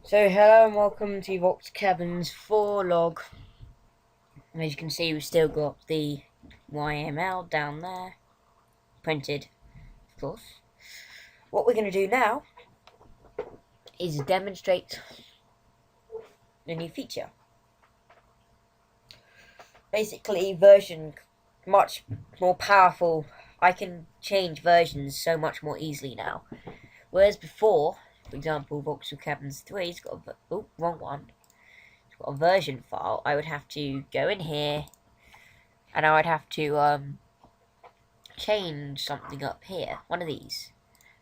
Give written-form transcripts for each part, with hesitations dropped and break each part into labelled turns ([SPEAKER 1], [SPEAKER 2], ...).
[SPEAKER 1] So hello and welcome to VC4 log. As you can see, we've still got the YML down there, printed, of course. What we're going to do now is demonstrate the new feature. Basically, version much more powerful. I can change versions so much more easily now. Whereas before, for example, VC4 3's got a wrong one. A version file, I would have to go in here and I would have to change something up here. One of these.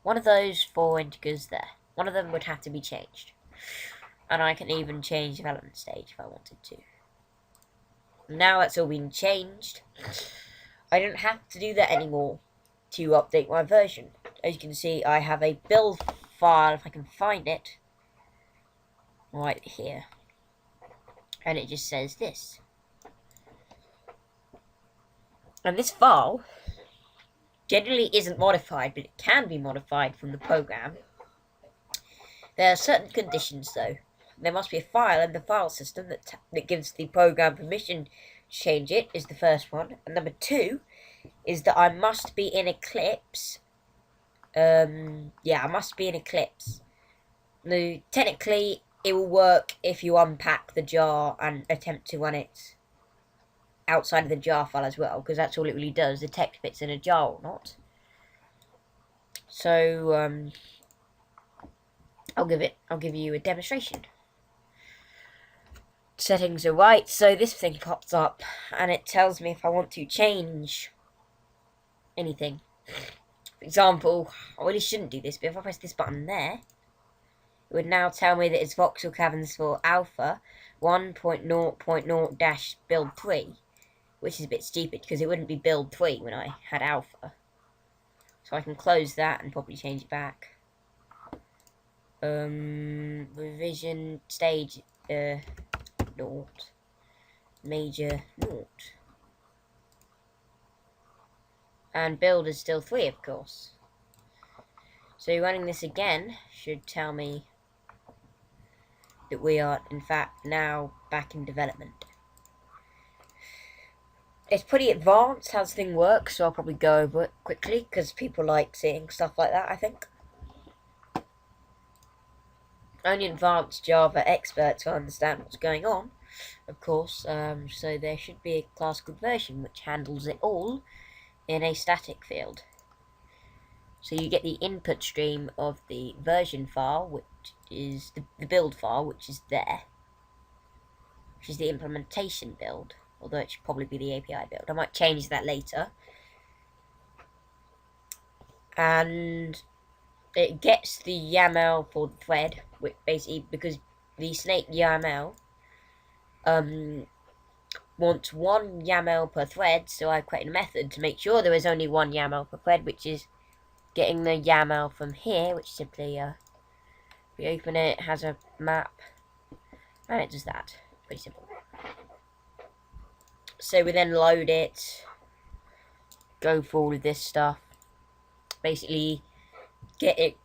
[SPEAKER 1] One of those 4 integers there. One of them would have to be changed. And I can even change development stage if I wanted to. Now that's all been changed. I don't have to do that anymore to update my version. As you can see, I have a build file, if I can find it, right here. And it just says this. And this file generally isn't modified, but it can be modified from the program. There are certain conditions, though. There must be a file in the file system that gives the program permission to change it, is the first one. And number 2 is that I must be in Eclipse. I must be in Eclipse. Now, technically, it will work if you unpack the jar and attempt to run it outside of the jar file as well, because that's all it really does, detect if it's in a jar or not. So I'll give you a demonstration. Settings are right, so this thing pops up and it tells me if I want to change anything. For example, I really shouldn't do this, but if I press this button there, it would now tell me that it's voxel cabins for alpha 1.0.0-build 3, which is a bit stupid because it wouldn't be build 3 when I had alpha. So I can close that and probably change it back. Revision stage 0, major 0. And build is still 3, of course. So running this again should tell me that we are, in fact, now back in development. It's pretty advanced how this thing works, so I'll probably go over it quickly, because people like seeing stuff like that, I think. Only advanced Java experts will understand what's going on, of course, so there should be a class called version, which handles it all in a static field. So you get the input stream of the version file, which is the build file, which is there, which is the implementation build, although it should probably be the API build. I might change that later. And it gets the YAML for the thread, which basically, because the snake YAML wants 1 YAML per thread, so I created a method to make sure there is only 1 YAML per thread, which is getting the YAML from here, which simply, we open it, has a map, and it does that. Pretty simple. So we then load it, go for all of this stuff, basically getting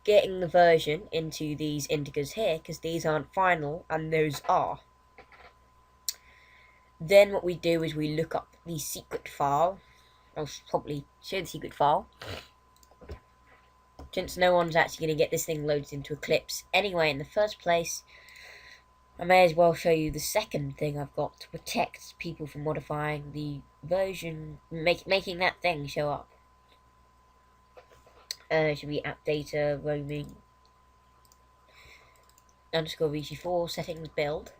[SPEAKER 1] the version into these integers here, because these aren't final and those are. Then what we do is we look up the secret file. I'll probably show the secret file, since no one's actually going to get this thing loaded into Eclipse anyway in the first place. I may as well show you the second thing I've got to protect people from modifying the version, making that thing show up. Should be app data roaming underscore VC4 settings build,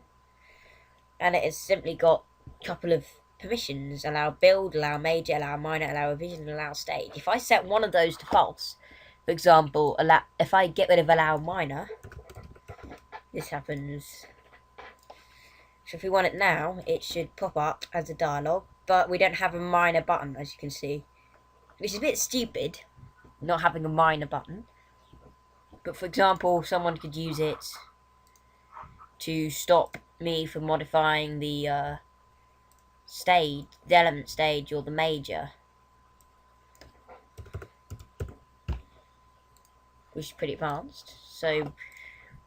[SPEAKER 1] and it has simply got a couple of permissions: allow build, allow major, allow minor, allow revision, allow stage. If I set one of those to false, for example, if I get rid of allow minor, this happens. So if we want it now, it should pop up as a dialog, but we don't have a minor button, as you can see, which is a bit stupid, not having a minor button. But for example, someone could use it to stop me from modifying the element stage, or the major, which is pretty advanced. So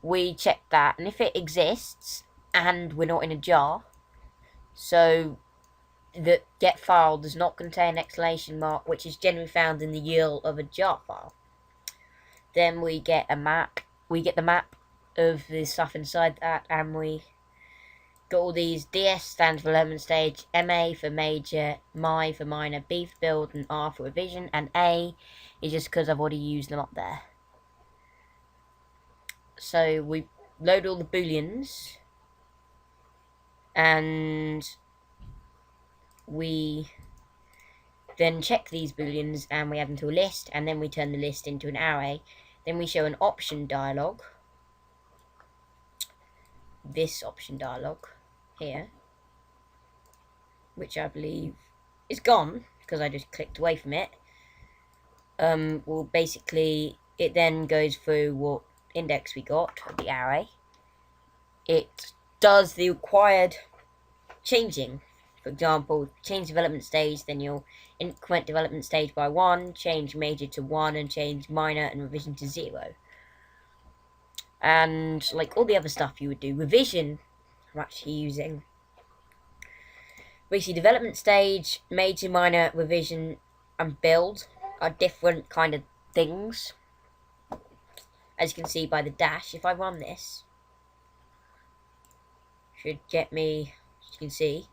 [SPEAKER 1] we check that, and if it exists and we're not in a jar, so the get file does not contain exclamation mark, which is generally found in the URL of a jar file, then we get a map. We get the map of the stuff inside that, and we got all these. DS stands for development stage, MA for major, MI for minor, B for build, and R for revision, and A is just because I've already used them up there. So we load all the booleans, and we then check these booleans and we add them to a list, and then we turn the list into an array. Then we show an option dialog, this option dialog here, which I believe is gone because I just clicked away from it. Well, basically it then goes through what index we got of the array. It does the required changing. For example, change development stage, then you'll increment development stage by 1, change major to 1, and change minor and revision to 0. And like all the other stuff you would do, revision, I'm actually using. Basically, development stage, major, minor, revision, and build are different kind of things. As you can see by the dash, if I run this, should get me, as you can see.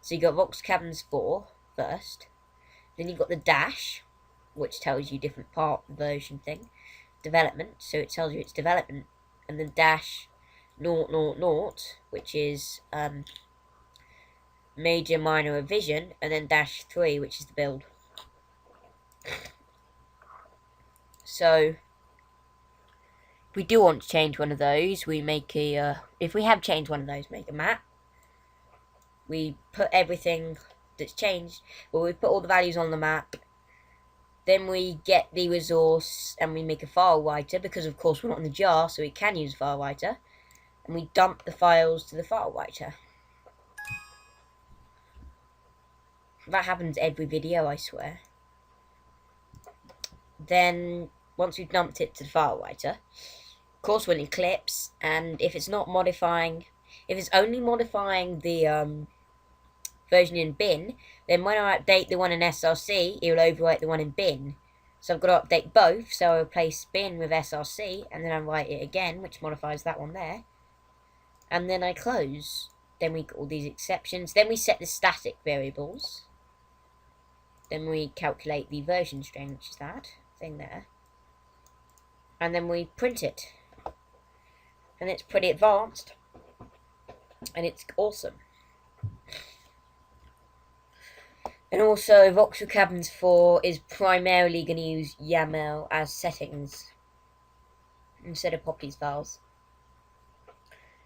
[SPEAKER 1] So you got Vox Cabins 4 first, then you got the dash, which tells you different part version thing, development, so it tells you it's development, and then dash 000, which is major, minor, revision, and then dash 3, which is the build. So if we do want to change one of those, we make a if we have changed one of those, make a map. We put everything that's changed, well, we put all the values on the map. Then we get the resource and we make a file writer, because of course we're not in the jar, so we can use a file writer. And we dump the files to the file writer. That happens every video, I swear. Then, once we've dumped it to the file writer, of course we're in Eclipse, and if it's not modifying, if it's only modifying the version in bin, then when I update the one in SRC, it will overwrite the one in bin. So I've got to update both, so I replace bin with SRC, and then I write it again, which modifies that one there. And then I close. Then we get all these exceptions. Then we set the static variables. Then we calculate the version string, which is that thing there. And then we print it. And it's pretty advanced. And it's awesome. And also, Voxel Cabins 4 is primarily going to use YAML as settings instead of properties files.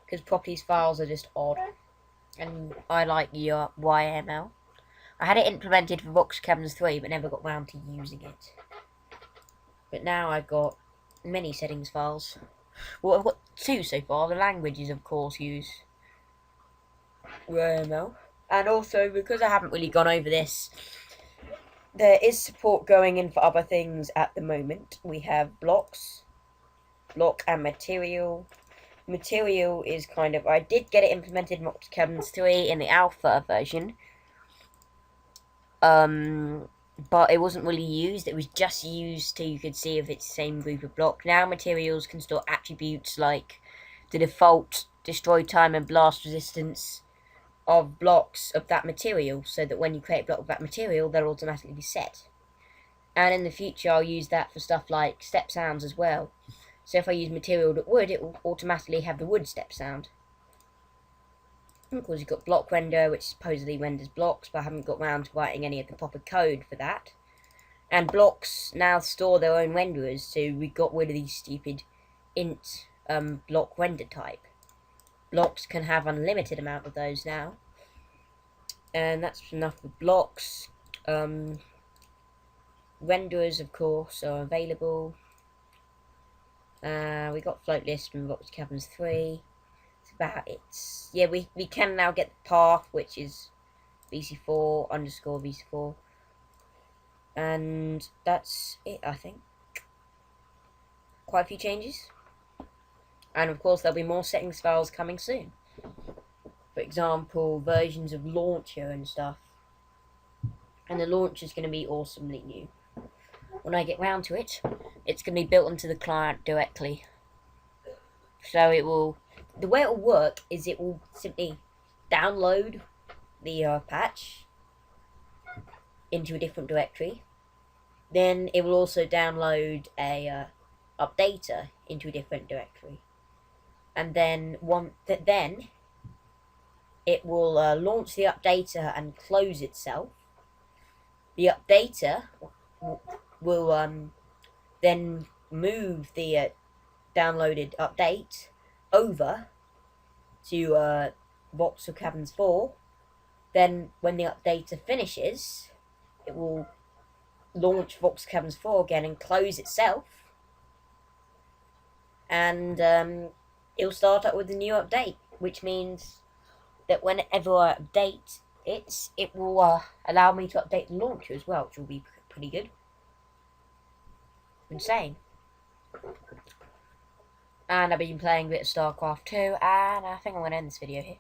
[SPEAKER 1] Because properties files are just odd. And I like your YML. I had it implemented for Voxel Cabins 3, but never got round to using it. But now I've got many settings files. Well, I've got 2 so far. The languages, of course, use YML. And also, because I haven't really gone over this, there is support going in for other things at the moment. We have blocks, block and material. Material is kind of, I did get it implemented in Voxel Cabins 3 in the alpha version. But it wasn't really used. It was just used to, you could see if it's the same group of block. Now materials can store attributes like the default destroy time and blast resistance of blocks of that material, so that when you create a block of that material, they'll automatically be set. And in the future, I'll use that for stuff like step sounds as well. So if I use material that wood, it will automatically have the wood step sound. Of course, you've got block render, which supposedly renders blocks, but I haven't got round to writing any of the proper code for that. And blocks now store their own renderers, so we got rid of these stupid int block render type. Blocks can have unlimited amount of those now. And that's enough for blocks. Renderers, of course, are available. We got float list from Voxel Cabins 3. It's about it. Yeah, we can now get the path, which is VC4 underscore VC4. And that's it, I think. Quite a few changes. And of course, there'll be more settings files coming soon. For example, versions of launcher and stuff. And the launcher is going to be awesomely new. When I get round to it, it's going to be built into the client directly. So it will, the way it will work is it will simply download the patch into a different directory. Then it will also download a updater into a different directory. And then then it will launch the updater and close itself. The updater will then move the downloaded update over to Voxel Caverns 4. Then when the updater finishes, it will launch Voxel Caverns 4 again and close itself. And it'll start up with a new update, which means that whenever I update it will allow me to update the launcher as well, which will be pretty good. Insane. And I've been playing a bit of StarCraft 2, and I think I'm going to end this video here.